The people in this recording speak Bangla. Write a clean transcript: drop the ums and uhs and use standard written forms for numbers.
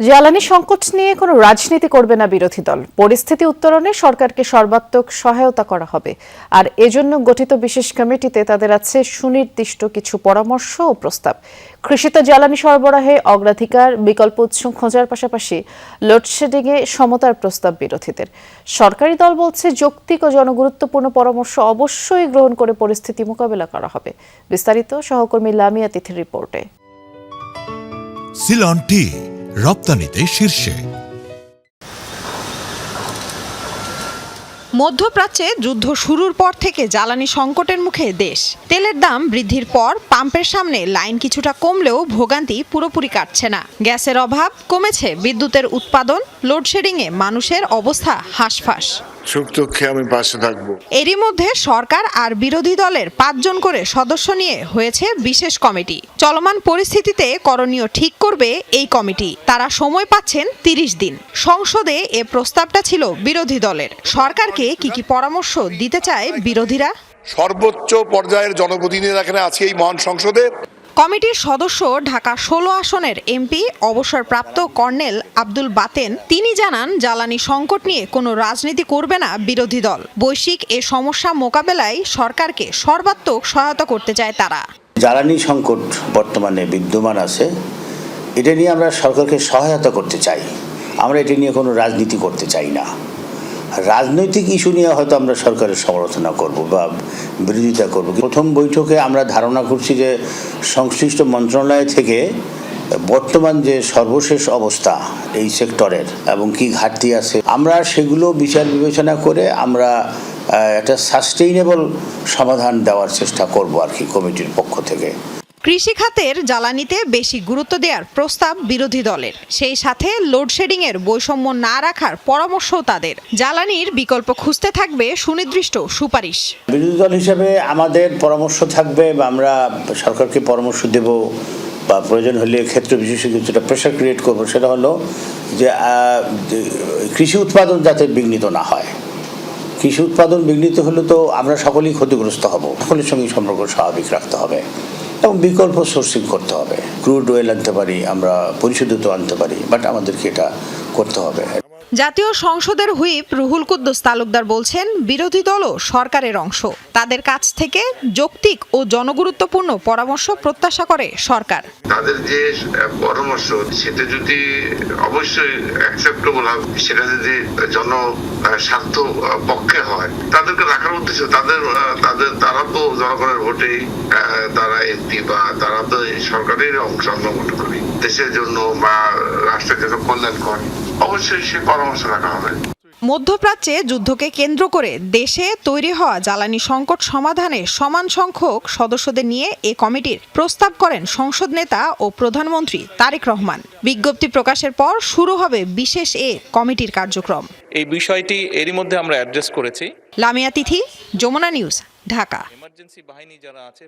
জ্বালানি সংকট নিয়ে কোনো রাজনীতি করবে না বিরোধী দল। পরিস্থিতি উত্তরণে সরকারকে সর্বাত্মক সহায়তা করা হবে। আর এজন্য গঠিত বিশেষ কমিটিতে তাদের আছে সুনির্দিষ্ট কিছু পরামর্শ ও প্রস্তাব। কৃষিতে জ্বালানি সরবরাহে অগ্রাধিকার, বিকল্প উৎস খোঁজার পাশাপাশি লোডশেডিংয়ে সমতার প্রস্তাব বিরোধীদের। সরকারি দল বলছে যৌক্তিক ও জনগুরুত্বপূর্ণ পরামর্শ অবশ্যই গ্রহণ করে পরিস্থিতি মোকাবেলা করা হবে। বিস্তারিত সহকর্মী লামিয়া তিথির রিপোর্টে। সিলন টি রপ্তানিতে শীর্ষে। মধ্যপ্রাচ্যে যুদ্ধ শুরুর পর থেকে জ্বালানি সংকটের মুখে দেশ। তেলের দাম বৃদ্ধির পর পাম্পের সামনে লাইন কিছুটা কমলেও ভোগান্তি পুরোপুরি কাটছে না। গ্যাসের অভাব, কমেছে বিদ্যুতের উৎপাদন, লোডশেডিংয়ে মানুষের অবস্থা হাঁসফাঁস। আমি পাশে থাকবো। এরই মধ্যে সরকার আর বিরোধী দলের 5 জন করে সদস্য নিয়ে হয়েছে বিশেষ কমিটি। চলমান পরিস্থিতিতে করণীয় ঠিক করবে এই কমিটি। তারা সময় পাচ্ছেন 30 দিন। সংসদে এ প্রস্তাবটা ছিল বিরোধী দলের। সরকারকে কি পরামর্শ দিতে চায় বিরোধীরা? সর্বোচ্চ পর্যায়ের জনপ্রতিনিধিরা এখানে আছে এই মহান সংসদে। কমিটির সদস্য ঢাকা 16 আসনের এমপি অবসরপ্রাপ্ত কর্নেল আব্দুল বাতেন। তিনি জানান, জ্বালানি সংকট নিয়ে কোনো রাজনীতি করবে না বিরোধী দল। বৈশ্বিক এ সমস্যা মোকাবেলায় সরকারকে সর্বাত্মক সহায়তা করতে চায় তারা। জ্বালানি সংকট বর্তমানে বিদ্যমান আছে, এটা নিয়ে আমরা সরকারকে সহায়তা করতে চাই। আমরা এটা নিয়ে কোনো রাজনীতি করতে চাই না। রাজনৈতিক ইস্যু নিয়ে হয়তো আমরা সরকারের সমালোচনা করব বা বিরোধিতা করব। প্রথম বৈঠকে আমরা ধারণা করছি যে সংশ্লিষ্ট মন্ত্রণালয় থেকে বর্তমান যে সর্বশেষ অবস্থা এই সেক্টরের এবং কি ঘাটতি আছে, আমরা সেগুলো বিচার বিবেচনা করে আমরা একটা সাস্টেইনেবল সমাধান দেওয়ার চেষ্টা করব আর কি কমিটির পক্ষ থেকে। কৃষি খাতের জ্বালানিতে বেশি গুরুত্ব দেওয়ার প্রস্তাব বিরোধী দলের। সেই সাথে লোডশেডিংয়ের বৈষম্য না রাখার পরামর্শও তাদের। জ্বালানির বিকল্প খুঁজতে থাকবে সুনির্দিষ্ট সুপারিশ। বিরোধী দল হিসেবে আমাদের পরামর্শ থাকবে বা আমরা সরকারকে পরামর্শ দেব বা প্রয়োজন হলে ক্ষেত্র বিশেষে কিছুটা প্রেশার ক্রিয়েট করব। সেটা হলো যে কৃষি উৎপাদন যাতে বিঘ্নিত না হয়। কৃষি উৎপাদন বিঘ্নিত হলে তো আমরা সকলেই ক্ষতিগ্রস্ত হব। সকলের সঙ্গে সম্পর্ক স্বাভাবিক রাখতে হবে এবং বিকল্প সোর্সিং করতে হবে। ক্রুড অয়েল আনতে পারি, আমরা পরিশোধিত আনতে পারি, বাট আমাদেরকে এটা করতে হবে। জাতীয় সংসদের হুইপ রুহুল কুদ্দুস তালুকদার বলছেন, বিরোধী দলও সরকারের অংশ। তাদের কাছ থেকে যৌক্তিক ও জনগুরুত্বপূর্ণ পরামর্শ প্রত্যাশা করে সরকার। তাদের যে পরামর্শ সেটা যদি অবশ্যই অ্যাকসেপ্টেবল হয়, সেটা যদি জনস্বার্থ পক্ষে হয়, তাদেরকে রাখার উদ্দেশ্য তারা তো জনগণের ভোটেই তারা এমপি বা তারা তো সরকারের অংশ। আমরা মনে করি দেশের জন্য বা রাষ্ট্রের জন্য কল্যাণকর, অবশ্যই সে পরামর্শ রাখা হবে। মধ্যপ্রাচ্যে যুদ্ধকে কেন্দ্র করে দেশে তৈরি হওয়া জ্বালানি সংকট সমাধানে সমান সংখ্যক সদস্যদের নিয়ে এ কমিটির প্রস্তাব করেন সংসদ নেতা ও প্রধানমন্ত্রী তারেক রহমান। বিজ্ঞপ্তি প্রকাশের পর শুরু হবে বিশেষ এ কমিটির কার্যক্রম। এই বিষয়টি এরই মধ্যে আমরা অ্যাড্রেস করেছি। লামিয়া তিথি, যমুনা নিউজ, ঢাকা। এমার্জেন্সি বাহিনী যারা আছে